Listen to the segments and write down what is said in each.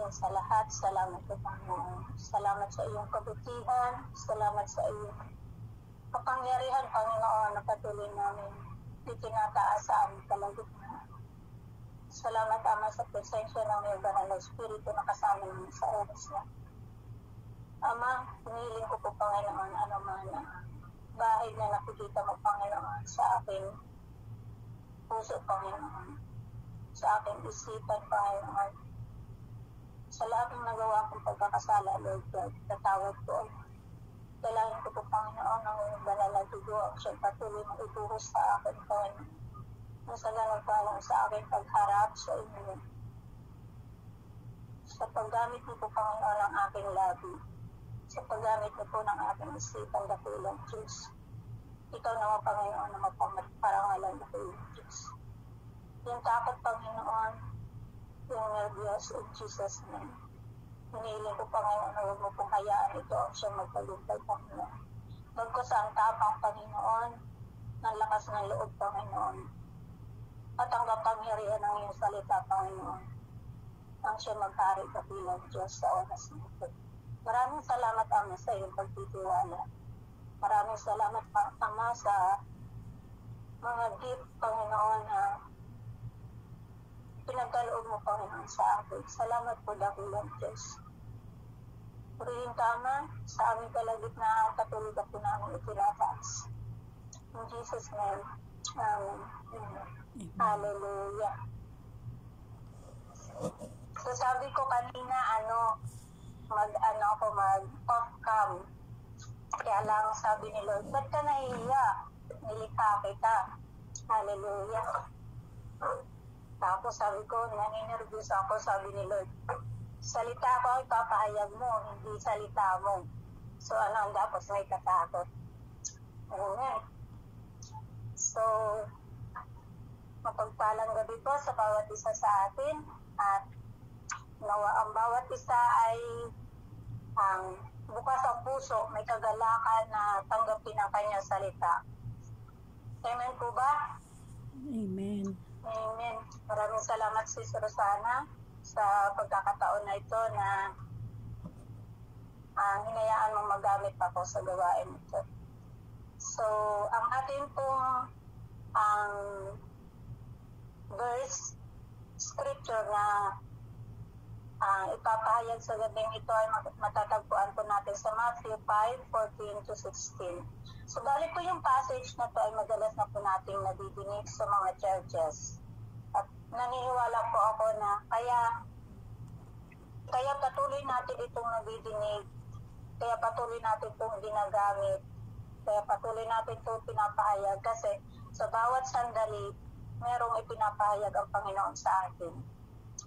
higit sa lahat, salamat po, Panginoon. Salamat sa iyong kabutihan, salamat sa iyong kapangyarihan, Panginoon, na patuloy namin itinataas sa aming kalagitnaan. Salamat, Ama, sa presensya ng iyong banal na Espiritu na kasama namin sa oras na. Ama, hinihiling ko po, Panginoon, anuman na bahid na nakikita mo, Panginoon, sa aking puso, Panginoon, sa aking isipan, Panginoon, sa lahat ng nagawa kong pagkakasala, Lord God, tatawad ko. Dalahin ko po, Panginoon, ang iyong banal na dugo ang siyang patuloy na ibuhos sa akin, Panginoon. Nasa ganun, Panginoon, sa aking pagharap sa inyo. Sa paggamit niyo po, Panginoon, ang aking labi. Sa paggamit niyo po ng aking isipan, dakilang Diyos. Ikaw naman, Panginoon, na maparangalan, dakilang Diyos. Yung takot, Panginoon, yung nervyos in Jesus' name. Hinihiling ko, Panginoon, na huwag mo pong hayaan ito ang siyang magtagumpay, Panginoon. Bagkos ang tapang, Panginoon, ng lakas ng loob, Panginoon. At ang kapangyarihan ng iyong salita, Panginoon, ang siyang maghari kabilang Diyos sa oras na ito. Maraming salamat, Ama, sa iyong pagtitiwala. Maraming salamat, Ama, sa mga gift, Panginoon, na pinagkaloob mo, Panginoon, sa akin. Salamat po, dakilang Diyos. Purihin ka, Ama, sa aming kalagitnaan, patuloy ka po namin itinataas. In Jesus' name, Amen. Hallelujah. So sabi ko kanina, mag-off cam. Kaya lang sabi ni Lord, ba't ka nahihiya? Nilikha kita. Hallelujah. Tapos sabi ko, naninervous ako, sabi ni Lord, salita ko, ipapahayag mo, hindi salita mo. So ang dapat may katakot. Amen. So, mapagpalang gabi po sa bawat isa sa atin at nawa ang bawat isa ay bukas ang puso, may kagalakan na tanggapin ang kanyang salita. Amen po ba? Amen. Amen. Maraming salamat, Sis Rosana, sa pagkakataon na ito na hinayaan mong magamit ako sa gawain ito. So, ang ating pong verse, scripture na ipapahayag sa gabing ito ay matatagpuan po natin sa Matthew 5:14-16. So, bali po yung passage na to ay madalas na po nating nadidinig sa mga churches. At naniniwala po ako na kaya patuloy natin itong nadidinig, kaya patuloy natin itong ginagamit, kaya patuloy natin itong pinapahayag kasi sa bawat sandali, merong ipinapahayag ang Panginoon sa atin.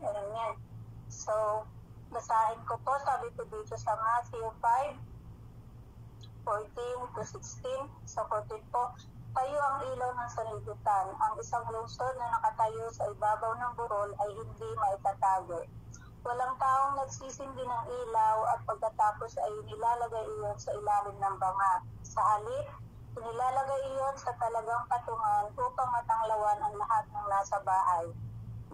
Amen. So, basahin ko po, sabi ko dito sa Matthew 5:14-16. Sa 14 po, tayo ang ilaw ng sanlibutan. Ang isang lungsod na nakatayo sa ibabaw ng burol ay hindi maitatago. Walang taong nagsisindi ng ilaw at pagkatapos ay nilalagay iyon sa ilalim ng banga. Sa halip, inilalagay iyon sa talagang patungan upang matanglawan ang lahat ng nasa bahay.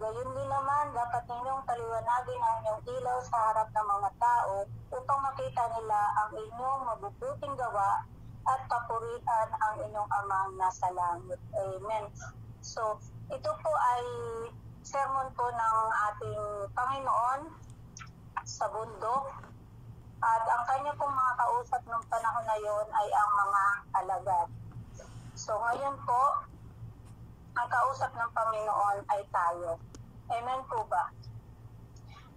Gayun din naman, dapat ninyong paliwanagin ang inyong ilaw sa harap ng mga tao upang makita nila ang inyong mabubuting gawa at papurihan ang inyong amang nasa langit. Amen. So, ito po ay sermon po ng ating Panginoon sa bundok. At ang kanya pong mga kausap ng panahon na yon ay ang mga alagad. So ngayon po, ang kausap ng Panginoon ay tayo. Amen po ba?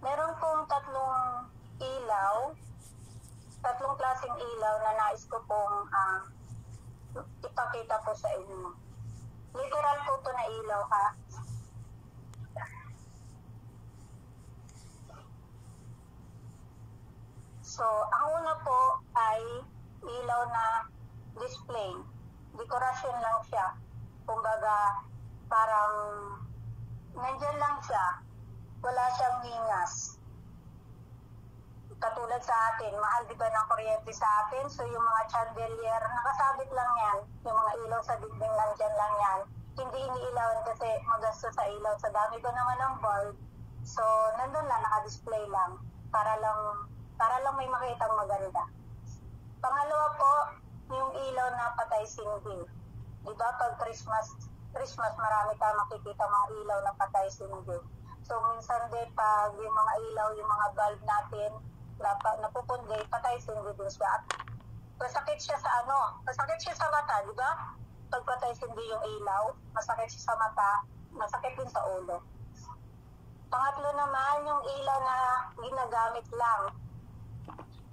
Meron pong tatlong klaseng ilaw na nais ko pong ipakita po sa inyo. Literal po ito na ilaw, ha? So, ang una po ay ilaw na display. Dekorasyon lang siya. Kumbaga, parang nandyan lang siya. Wala siyang hingas. Katulad sa atin, mahal di ba ng kuryente sa atin? So, yung mga chandelier, nakasabit lang yan. Yung mga ilaw sa dingding nandyan lang yan. Hindi iniilawan kasi magastos sa ilaw. Sa dami ko naman ng bulb. So, nandun lang, naka-display lang para lang may makitang maganda. Pangalawa po, yung ilaw na patay sindi. Di ba pag Christmas marami tayong makikita mga ilaw na patay sindi. So, minsan din pag yung mga ilaw, yung mga bulb natin, napupundi, patay sindi din siya. At masakit siya sa mata, di ba? Pag patay sindi yung ilaw, masakit siya sa mata, masakit din sa ulo. Pangatlo naman, yung ilaw na ginagamit lang.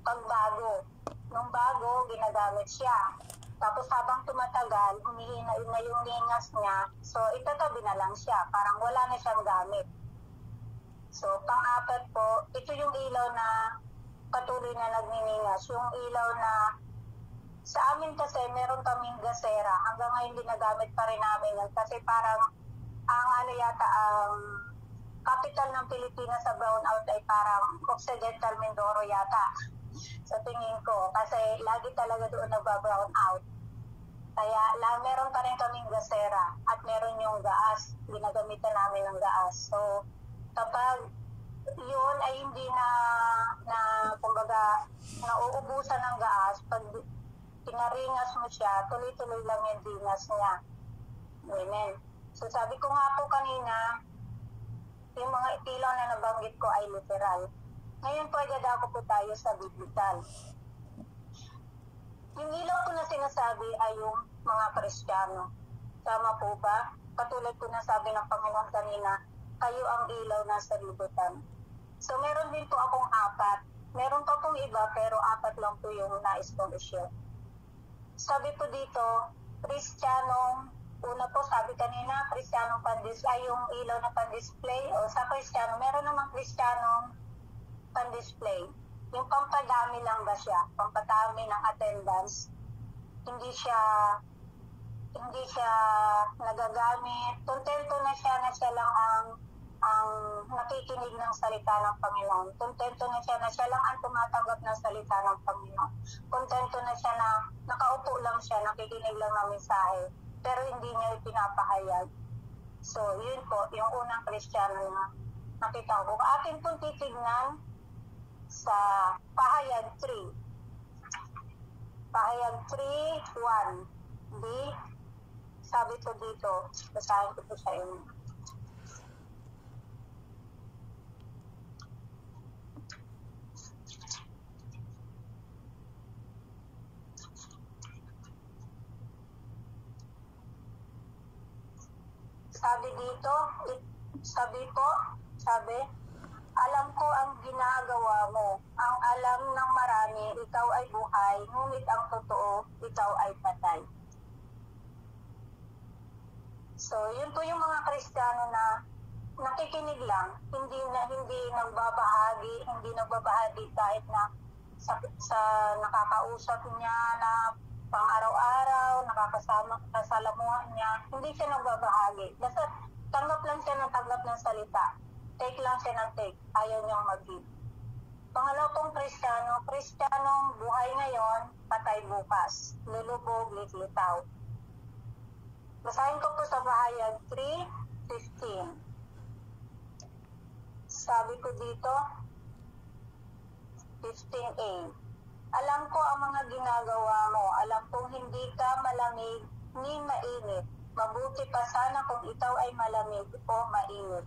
Pag bago. Nung bago, ginagamit siya. Tapos habang tumatagal, humihina na yung lingas niya. So, itatabi na lang siya. Parang wala na siyang gamit. So, pang-apat po, ito yung ilaw na patuloy na nagniningas. Yung ilaw na sa amin kasi meron kaming gasera. Hanggang ngayon ginagamit pa rin namin yan. Kasi parang ang capital ng Pilipinas sa brownout ay parang Occidental Mindoro yata. Sa tingin ko. Kasi lagi talaga doon nagba-brown out. Kaya meron pa rin kaming gasera at meron yung gaas. Ginagamitan namin ng gaas. So, kapag yun ay hindi kumbaga, nauubusan ng gaas, pag pinaringas mo siya, tuloy-tuloy lang yung dingas niya. Amen. So, sabi ko nga po kanina, yung mga ilaw na nabanggit ko ay literal. Ngayon po, dadako po tayo sa biblical. Yung ilaw ko na sinasabi ay yung mga Kristiyano. Tama po ba? Katulad po na sabi ng Panginoon kanina, kayo ang ilaw na sa libutan. So meron din po akong 4. Meron pa pong iba pero 4 lang po yung nais kong i-share. Sabi po dito, Kristiyanong, una po sabi kanina, Kristiyanong ay yung ilaw na pan-display. O sa Kristiyano, meron namang Kristiyanong pan-display. Yung pampadami lang ba siya? Pampadami ng attendance. Hindi siya nagagamit. Kontento na siya lang ang nakikinig ng salita ng Panginoon. Kontento na siya lang ang tumatanggap ng salita ng Panginoon. Kontento na siya na nakaupo lang siya, nakikinig lang ng mensahe, pero hindi niya ipinapahayag. So, yun po, yung unang Kristiyano na nakita ko. Atin pong titignan sa Pahayag 3. Pahayag 3:1. B. Sabi ko dito, basahin ko po sa inyo. Sabi, alam ko ang ginagawa mo. Ang alam ng marami, ikaw ay buhay, ngunit ang totoo, ikaw ay patay. So, yun po yung mga Kristiyano na nakikinig lang, hindi nagbabahagi kahit na sa nakakausap niya na pang-araw-araw, nakasalamuhan niya, hindi siya nagbabahagi. Basta tanggap lang siya ng tanggap ng salita. Take lang siya ng take. Ayaw niyang mag-give. Pangalaw pong Kristiyanong buhay ngayon, patay bukas. Lulubog, litlitaw. Basahin ko po sa Pahayag 3:15. Sabi ko dito, 15a. Alam ko ang mga ginagawa mo. Alam kong hindi ka malamig ni mainit. Mabuti pa sana kung ikaw ay malamig o mainit.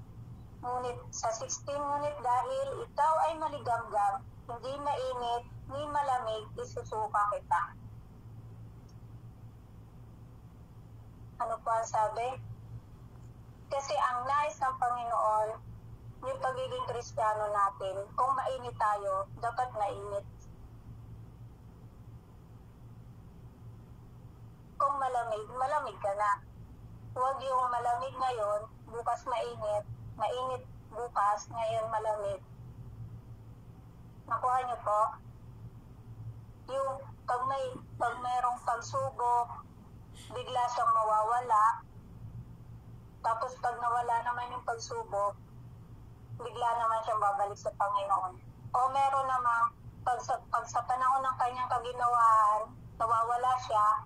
Ngunit sa 16, ngunit dahil ikaw ay maligamgam, hindi mainit ni malamig, isusuka kita. Ano po ang sabi? Kasi ang nais ng Panginoon, yung pagiging Kristiyano natin, kung mainit tayo, dapat mainit. Kung malamig, malamig ka na. Huwag yung malamig ngayon, bukas mainit, mainit bukas, ngayon malamig. Nakuha niyo po? Yung pag mayroong pagsubok, bigla siyang mawawala, tapos pag nawala naman yung pagsubok, bigla naman siyang babalik sa Panginoon. O meron namang pag sa panahon ng kanyang kaginawaan, nawawala siya,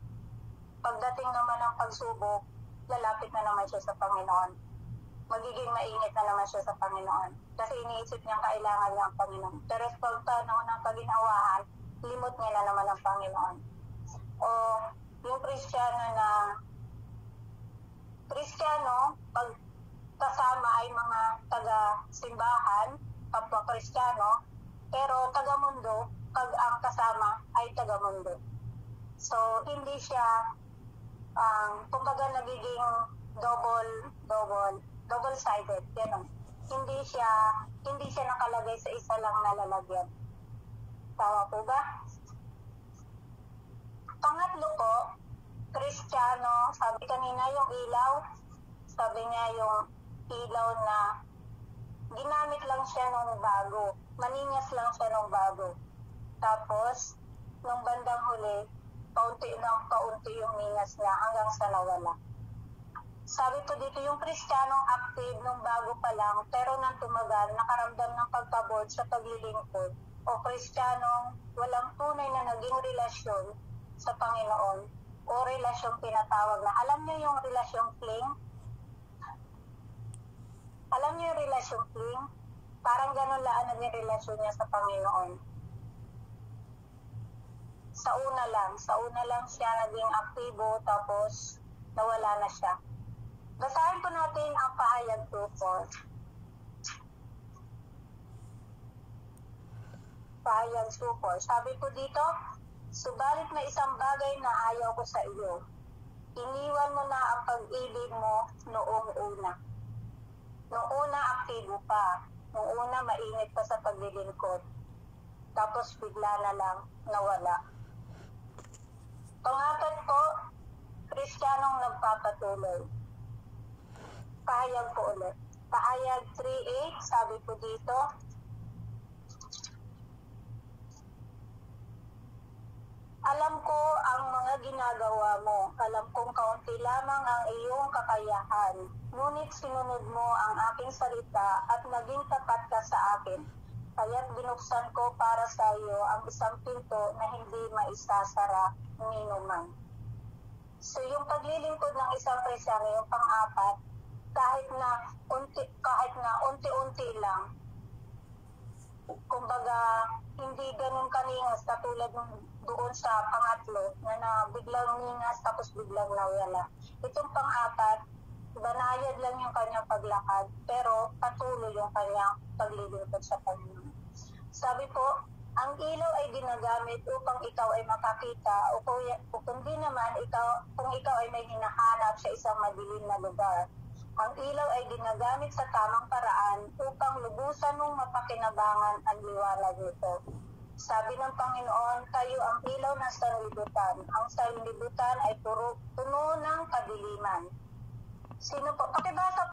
pagdating naman ng pagsubok, lalapit na naman siya sa Panginoon. Magiging mainit na naman siya sa Panginoon. kasi iniisip niyang kailangan niya ang Panginoon. Pero pag panahon ng kaginhawahan, limot niya na naman ang Panginoon. O yung Kristiyano, pag kasama ay mga taga-simbahan, kapwa Kristiyano, pero taga-mundo, pag ang kasama ay taga-mundo. So, hindi siya, kumbaga nagiging double-sided, gano'n. Hindi siya nakalagay sa isa lang na lalagyan. Tama po ba? Pangatlo po, Kristiyano, sabi kanina yung ilaw, sabi niya yung ilaw na ginamit lang siya nung bago. Maninyas lang siya nung bago. Tapos, nung bandang huli, kaunti yung mingas niya hanggang sa nawala. Sabi po dito, yung Kristiyanong active nung bago pa lang, pero nang tumagal, nakaramdam ng pagkabot sa paglilingkod, o Kristiyanong walang tunay na naging relasyon sa Panginoon, o relasyong tinatawag na, alam niyo yung relasyong fling? Alam niyo yung relasyong fling? Parang ganun laan naging relasyon niya sa Panginoon. Sa una lang siya naging aktibo, tapos nawala na siya. Basahin po natin ang pahayag 2:4. Pahayag 2:4. Sabi po dito, subalit may isang bagay na ayaw ko sa iyo. Iniwan mo na ang pag-ibig mo noong una. Noong una, aktibo pa. Noong una, mainit pa sa paglilingkod. Tapos bigla na lang nawala. Pangapat po, Kristiyanong nagpapatuloy. Pahayag po ulit. Pahayag 3:8, sabi po dito, alam ko ang mga ginagawa mo. Alam kong kaunti lamang ang iyong kakayahan. Ngunit sinunod mo ang aking salita at naging tapat ka sa akin. Kaya't binuksan ko para sa iyo ang isang pinto na hindi maisasara ninuman. So yung paglilingkod ng isang Kristiyano, yung pang-apat, kahit na unti-unti lang, kumbaga hindi ganun kaningas katulad doon sa pangatlo na biglang ningas tapos biglang nawala. Itong pang-apat, banayad lang yung kanyang paglakad pero patuloy yung kanyang paglilingkod sa Panginoon. Sabi po, ang ilaw ay ginagamit upang ikaw ay makakita o kundi naman kung ikaw ay may hinahanap sa isang madilim na lugar. Ang ilaw ay ginagamit sa tamang paraan upang lubusan mong mapakinabangan ang liwanag nito. Sabi ng Panginoon, kayo ang ilaw ng sanlibutan. Ang sanlibutan ay puno ng kadiliman. Sino po? Pakibasa